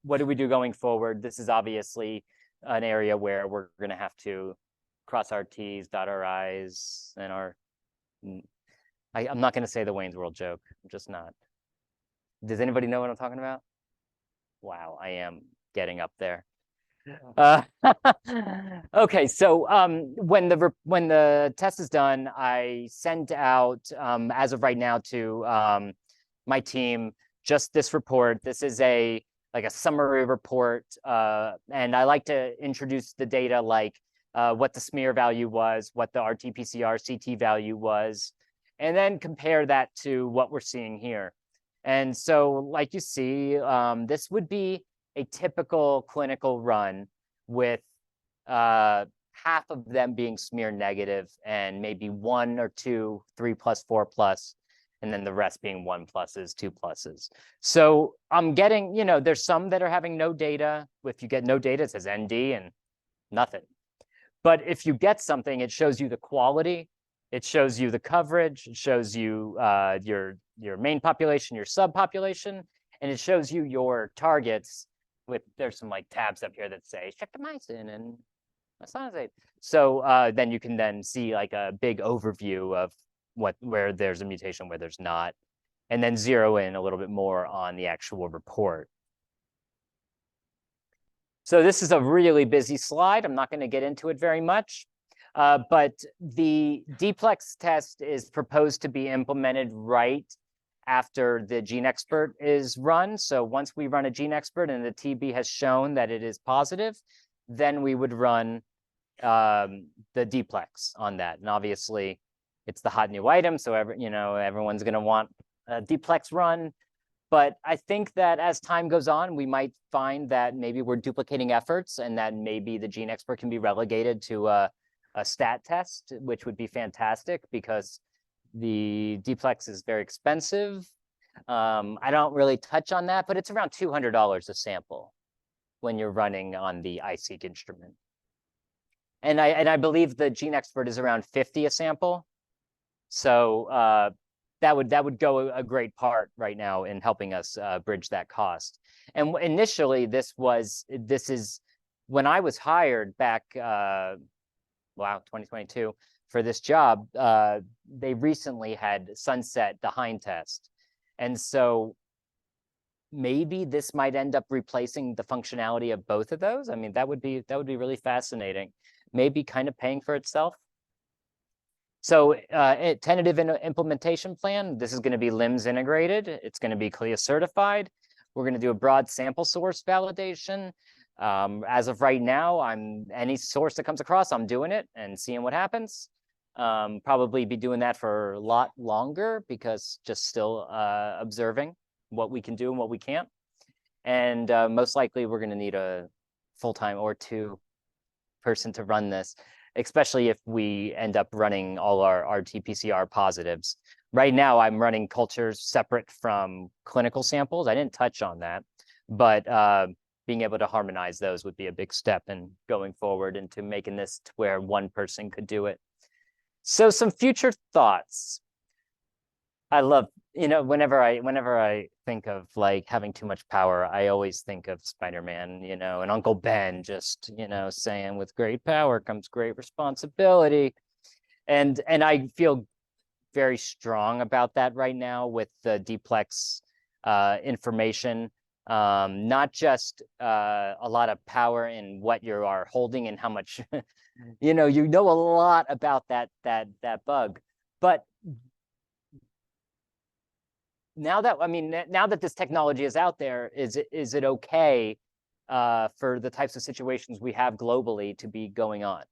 What do we do going forward? This is obviously an area where we're going to have to cross our T's, dot our I's, and I'm not going to say the Wayne's World joke. I'm just not. Does anybody know what I'm talking about? Wow, I am getting up there. Okay, so when the test is done, I send out, as of right now, to my team just this report. This is like a summary report, and I like to introduce the data, like what the smear value was, what the RT-PCR CT value was, and then compare that to what we're seeing here. And so, like you see, this would be a typical clinical run with half of them being smear negative and maybe 1 or 2, 3+, 4+, and then the rest being 1+, 2+. So I'm getting, there's some that are having no data. If you get no data, it says ND and nothing. But if you get something, it shows you the quality, it shows you the coverage, it shows you your main population, your subpopulation, and it shows you your targets. There's some like tabs up here that say streptomycin and isoniazid. So then you can see like a big overview of where there's a mutation, where there's not, and then zero in a little bit more on the actual report. So this is a really busy slide. I'm not going to get into it very much, but the Deeplex test is proposed to be implemented right after the GeneXpert is run. So once we run a GeneXpert and the TB has shown that it is positive, then we would run the Deeplex on that. And obviously, it's the hot new item, so everyone's going to want a Deeplex run. But I think that as time goes on, we might find that maybe we're duplicating efforts, and that maybe the GeneXpert can be relegated to a stat test, which would be fantastic because the Deeplex is very expensive. I don't really touch on that, but it's around $200 a sample when you're running on the iSeq instrument. And I believe the GeneXpert is around $50 a sample. So that would go a great part right now in helping us bridge that cost. And initially, this is when I was hired back, 2022 for this job. They recently had sunset the Hind test, and so maybe this might end up replacing the functionality of both of those. I mean, that would be really fascinating. Maybe kind of paying for itself. So tentative implementation plan, this is going to be LIMS integrated. It's going to be CLIA certified. We're going to do a broad sample source validation. As of right now, any source that comes across, I'm doing it and seeing what happens. Probably be doing that for a lot longer because just still observing what we can do and what we can't. And most likely we're going to need a full-time or 2 person to run this, especially if we end up running all our RT-PCR positives. Right now, I'm running cultures separate from clinical samples. I didn't touch on that, but being able to harmonize those would be a big step in going forward into making this to where one person could do it. So some future thoughts. I love, whenever I think of like having too much power, I always think of Spider-Man, and Uncle Ben just, saying with great power comes great responsibility. And I feel very strong about that right now with the Deeplex information. Not just a lot of power in what you are holding and how much, you know a lot about that bug. But now that, I mean, now that this technology is out there, is it okay for the types of situations we have globally to be going on?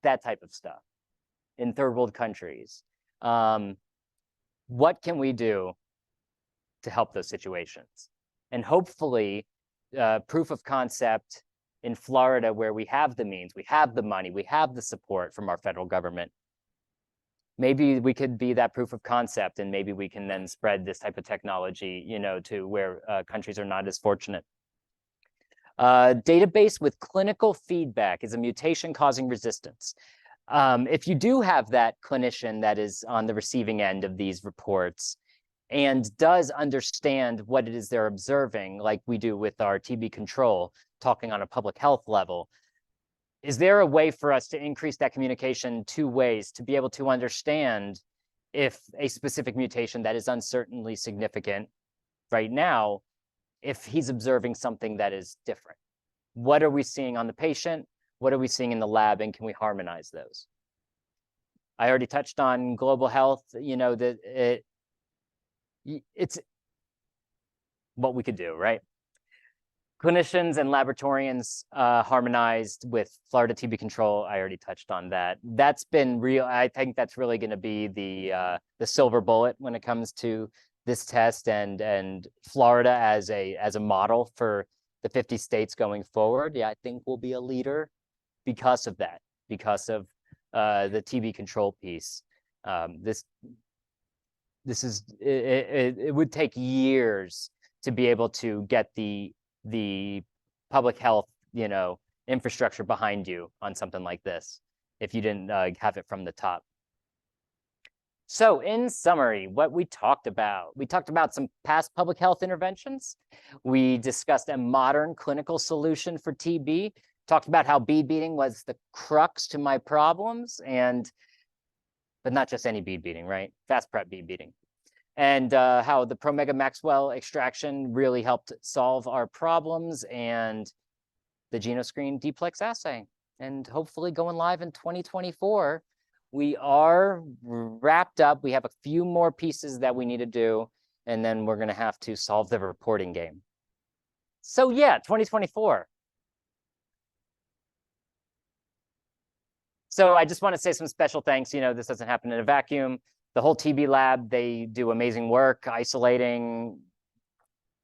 That type of stuff in third world countries. What can we do to help those situations? And hopefully, proof of concept in Florida, where we have the means, we have the money, we have the support from our federal government. Maybe we could be that proof of concept, and maybe we can then spread this type of technology, to where countries are not as fortunate. Database with clinical feedback is a mutation causing resistance. If you do have that clinician that is on the receiving end of these reports and does understand what it is they're observing, like we do with our TB control, talking on a public health level, is there a way for us to increase that communication 2 ways to be able to understand if a specific mutation that is uncertainly significant right now, if he's observing something that is different? What are we seeing on the patient? What are we seeing in the lab, and can we harmonize those? I already touched on global health, that it's what we could do, right? Clinicians and laboratorians harmonized with Florida TB control. I already touched on that. That's been real. I think that's really going to be the silver bullet when it comes to this test, and Florida as a model for the 50 states going forward. Yeah, I think we'll be a leader because of that, because of the TB control piece. This is it would take years to be able to get the public health infrastructure behind you on something like this if you didn't have it from the top. So in summary, what we talked about some past public health interventions. We discussed a modern clinical solution for TB, talked about how bead beating was the crux to my problems, but not just any bead beating, right? Fast prep bead beating. And how the Promega Maxwell extraction really helped solve our problems, and the GenoScreen Deeplex assay. And hopefully going live in 2024. We are wrapped up. We have a few more pieces that we need to do, and then we're going to have to solve the reporting game. So yeah, 2024. So I just want to say some special thanks. This doesn't happen in a vacuum. The whole TB lab, they do amazing work, isolating,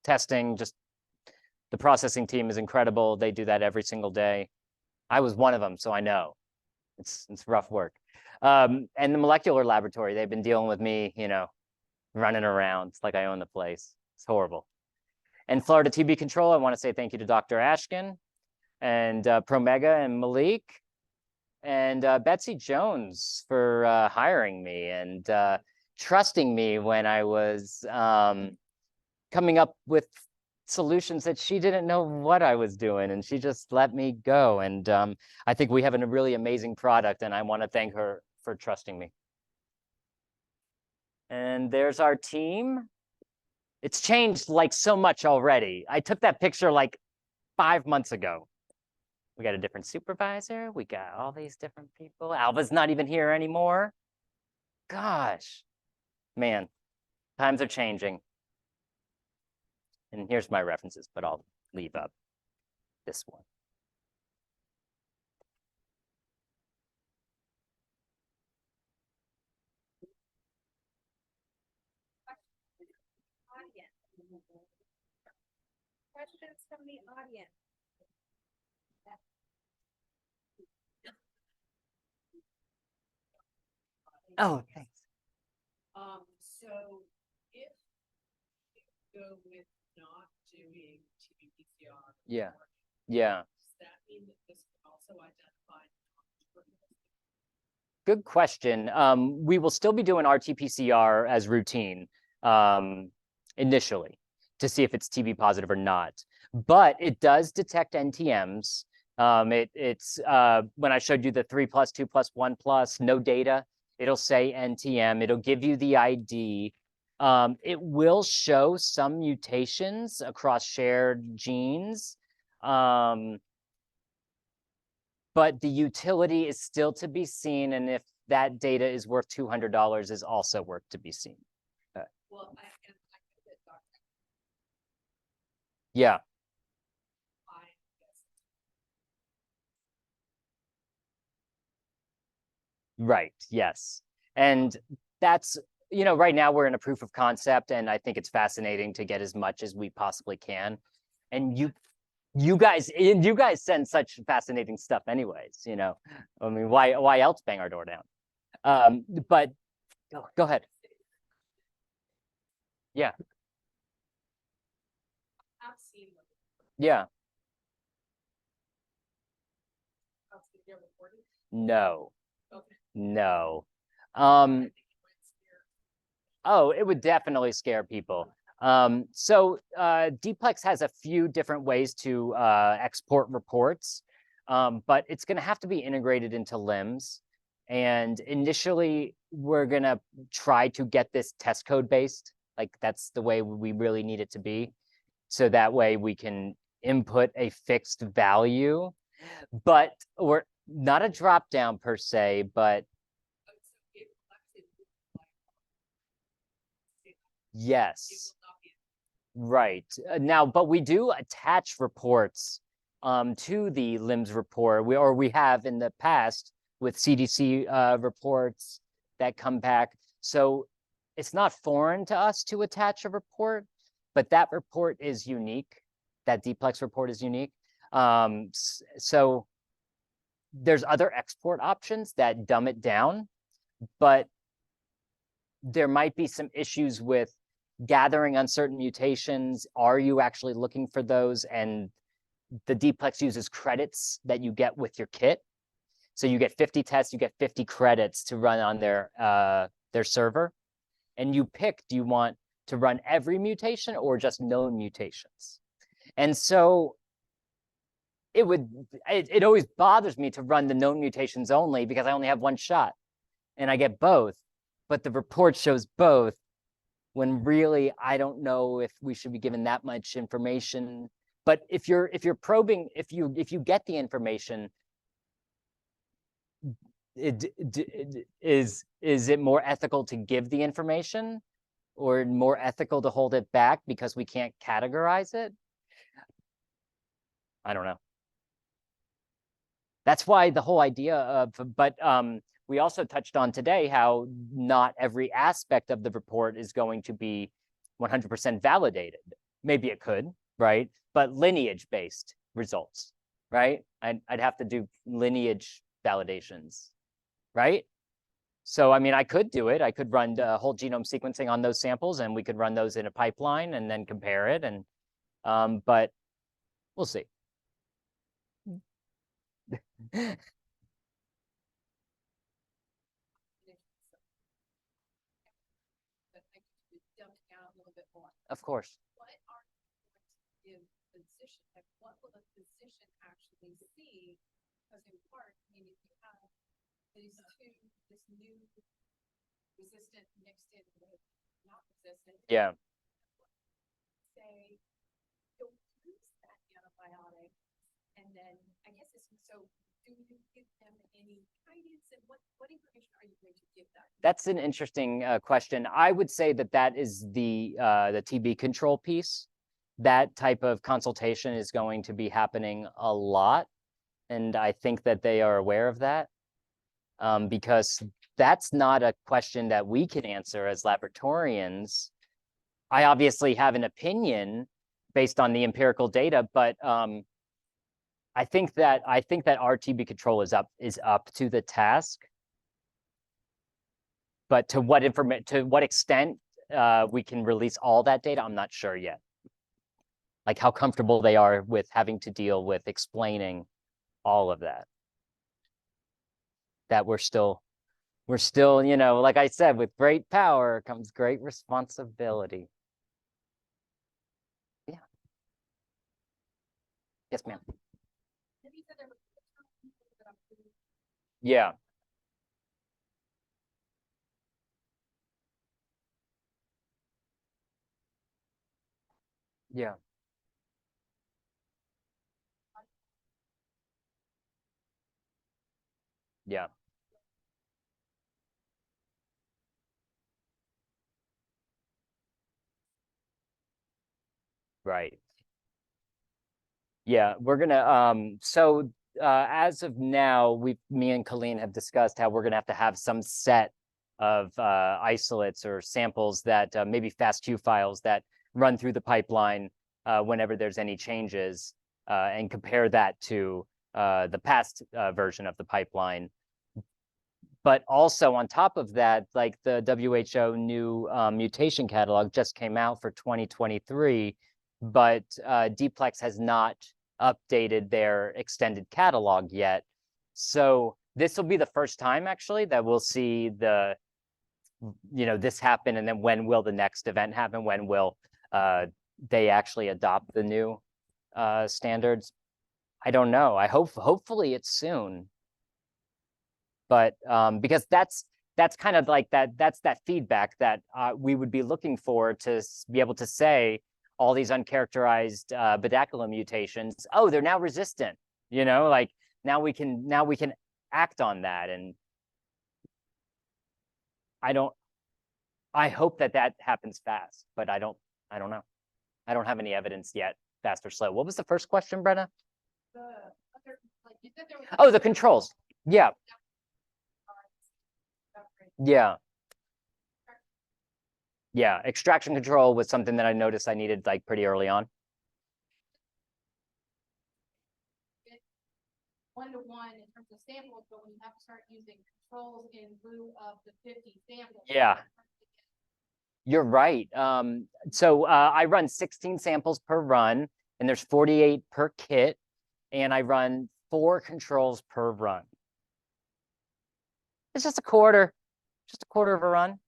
testing, just the processing team is incredible. They do that every single day. I was one of them, so I know. It's rough work. And the molecular laboratory, they've been dealing with me, running around. It's like I own the place. It's horrible. And Florida TB Control, I want to say thank you to Dr. Ashkin and Promega and Malik and Betsy Jones for hiring me and trusting me when I was coming up with solutions that she didn't know what I was doing, and she just let me go. And I think we have a really amazing product, and I want to thank her for trusting me. And there's our team. It's changed like so much already. I took that picture like 5 months ago. We got a different supervisor. We got all these different people. Alva's not even here anymore. Gosh, man, times are changing. And here's my references, but I'll leave up this one. Questions from the audience. Oh, thanks. So if you go with not doing TB PCR, Yeah. does that mean that this can also identify tuberculosis? Good question. We will still be doing RT-PCR as routine initially to see if it's TB positive or not. But it does detect NTMs It's when I showed you the 3+, 2+, 1+, no data, it'll say NTM, it'll give you the ID. It will show some mutations across shared genes. But the utility is still to be seen, and if that data is worth $200 is also worth to be seen. Well, I know that Dr. Yeah, I guess right, yes. And that's, you know, right now we're in a proof of concept, and I think it's fascinating to get as much as we possibly can. And you guys send such fascinating stuff anyways, you know. I mean, why else bang our door down? But go ahead. Yeah, I've seen them. yeah, I've seen them reported. no, Okay. no. I think it might scare. Oh, it would definitely scare people. So Deeplex has a few different ways to export reports, but it's going to have to be integrated into LIMS. And initially, we're going to try to get this test code based. Like that's the way we really need it to be. So that way we can input a fixed value, but we're not a drop down per se, but So it collected like, it yes. will not be. Right. Now, but we do attach reports to the LIMS report. We have in the past with CDC reports that come back. So it's not foreign to us to attach a report, but that report is unique. That Deeplex report is unique. So there's other export options that dumb it down, but there might be some issues with gathering uncertain mutations. Are you actually looking for those? And the Deeplex uses credits that you get with your kit. So you get 50 tests, you get 50 credits to run on their server. And you pick, do you want to run every mutation or just known mutations? And so it always bothers me to run the known mutations only because I only have one shot and I get both, but the report shows both when really I don't know if we should be given that much information. But if you're probing, if you get the information, is it more ethical to give the information or more ethical to hold it back because we can't categorize it? I don't know. That's why the whole idea of, but we also touched on today how not every aspect of the report is going to be 100% validated. Maybe it could, right? But lineage-based results, right? I'd have to do lineage validations, right? So, I mean, I could do it. I could run whole genome sequencing on those samples, and we could run those in a pipeline and then compare it. And but we'll see. But I could dumb it down a little bit more. Of course. What are you going to give the physician? Like, what will the physician actually see? Because in part, I mean, if you have these two, this new resistant mixed in with not resistant. Yeah. Say, don't use that antibiotic. And then I guess it's so. Do you give them any guidance, and what information are you going to give them? That's an interesting question. I would say that is the TB control piece. That type of consultation is going to be happening a lot, and I think that they are aware of that because that's not a question that we can answer as laboratorians. I obviously have an opinion based on the empirical data, but I think that our TB control is up to the task. But to what extent we can release all that data, I'm not sure yet. Like how comfortable they are with having to deal with explaining all of that. That we're still, you know, like I said, with great power comes great responsibility. Yeah. Yes, ma'am. Have you said there Yeah. Yeah. Yeah. Right. Yeah, we're gonna as of now, me and Colleen have discussed how we're gonna have some set of isolates or samples that maybe FASTQ files that run through the pipeline whenever there's any changes and compare that to the past version of the pipeline. But also on top of that, like the WHO new mutation catalog just came out for 2023, but Deeplex has not updated their extended catalog yet. So this will be the first time actually that we'll see this happen. And then when will the next event happen? When will they actually adopt the new standards? I don't know. Hopefully it's soon. But because that's kind of like that's that feedback that we would be looking for to be able to say all these uncharacterized bedaquiline mutations, oh, they're now resistant, like now we can act on that. And I hope that happens fast, but I don't know. I don't have any evidence yet, fast or slow. What was the first question, Brenna? You said there was. Oh, the controls. Yeah. Yeah. Yeah, extraction control was something that I noticed I needed like pretty early on. 1-to-1 in terms of samples, but when you have to start using controls in lieu of the 50 samples. Yeah. You're right. So I run 16 samples per run, and there's 48 per kit, and I run 4 controls per run. It's just a quarter of a run.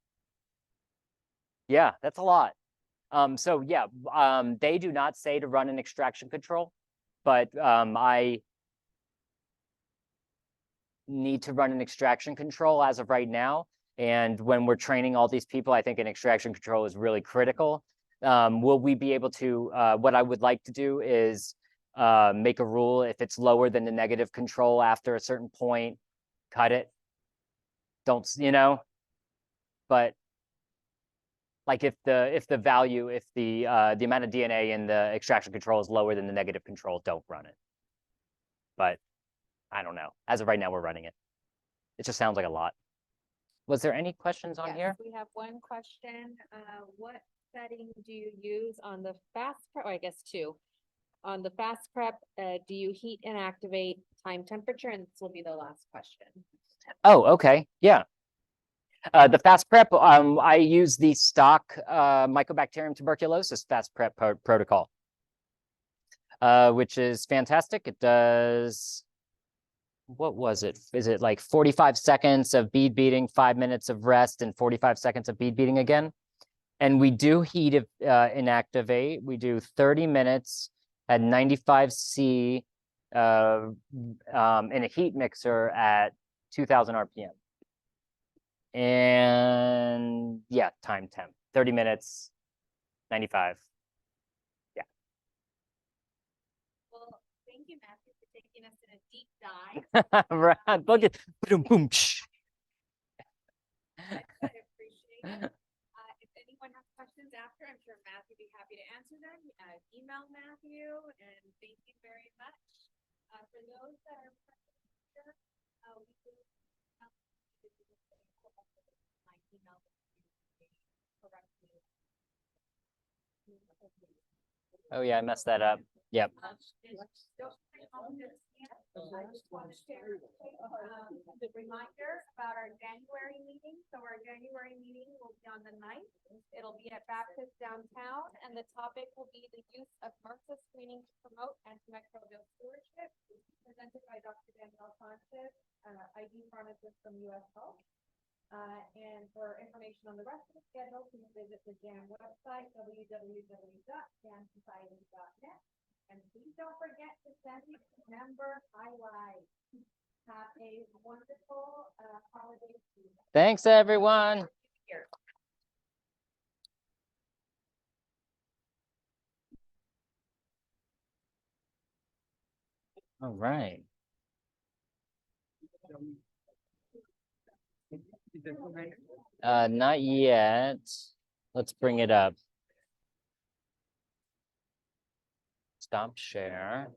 Yeah, that's a lot. So yeah, they do not say to run an extraction control, but I need to run an extraction control as of right now. And when we're training all these people, I think an extraction control is really critical. Will we be able to, what I would like to do is make a rule if it's lower than the negative control after a certain point, cut it. Don't, but like if the value, if the amount of DNA in the extraction control is lower than the negative control, don't run it. But I don't know. As of right now, we're running it. It just sounds like a lot. Was there any questions on here? We have one question. What setting do you use on the fast prep? Or I guess 2. On the fast prep, do you heat and activate time temperature? And this will be the last question. Oh, okay. Yeah. The fast prep, I use the stock Mycobacterium tuberculosis fast prep protocol, which is fantastic. It does, what was it? Is it like 45 seconds of bead beating, 5 minutes of rest, and 45 seconds of bead beating again? And we do heat inactivate. We do 30 minutes at 95 C in a heat mixer at 2000 RPM. And yeah, time temp, 30 minutes, 95. Yeah. Well, thank you, Matthew, for taking us in a deep dive. Right. Look at boom, boom. I appreciate it. If anyone has questions after, I'm sure Matthew would be happy to answer them. Email Matthew, and thank you very much. For those that are here, we do my email correctly. Oh yeah, I messed that up. Yep. I just want to share the reminder about our January meeting. So our January meeting will be on the 9th. It'll be at Baptist downtown, and the topic will be the use of MRSA screening to promote antimicrobial stewardship, presented by Dr. Danielle Sanchez, ID pharmacist from US Health. And for information on the rest of the schedule, please visit the JAM website, www.jamsociety.net. And please don't forget to send me member highlights. Have a wonderful, holiday season. Thanks, everyone. Here. All right. Not yet. Let's bring it up. Stop share.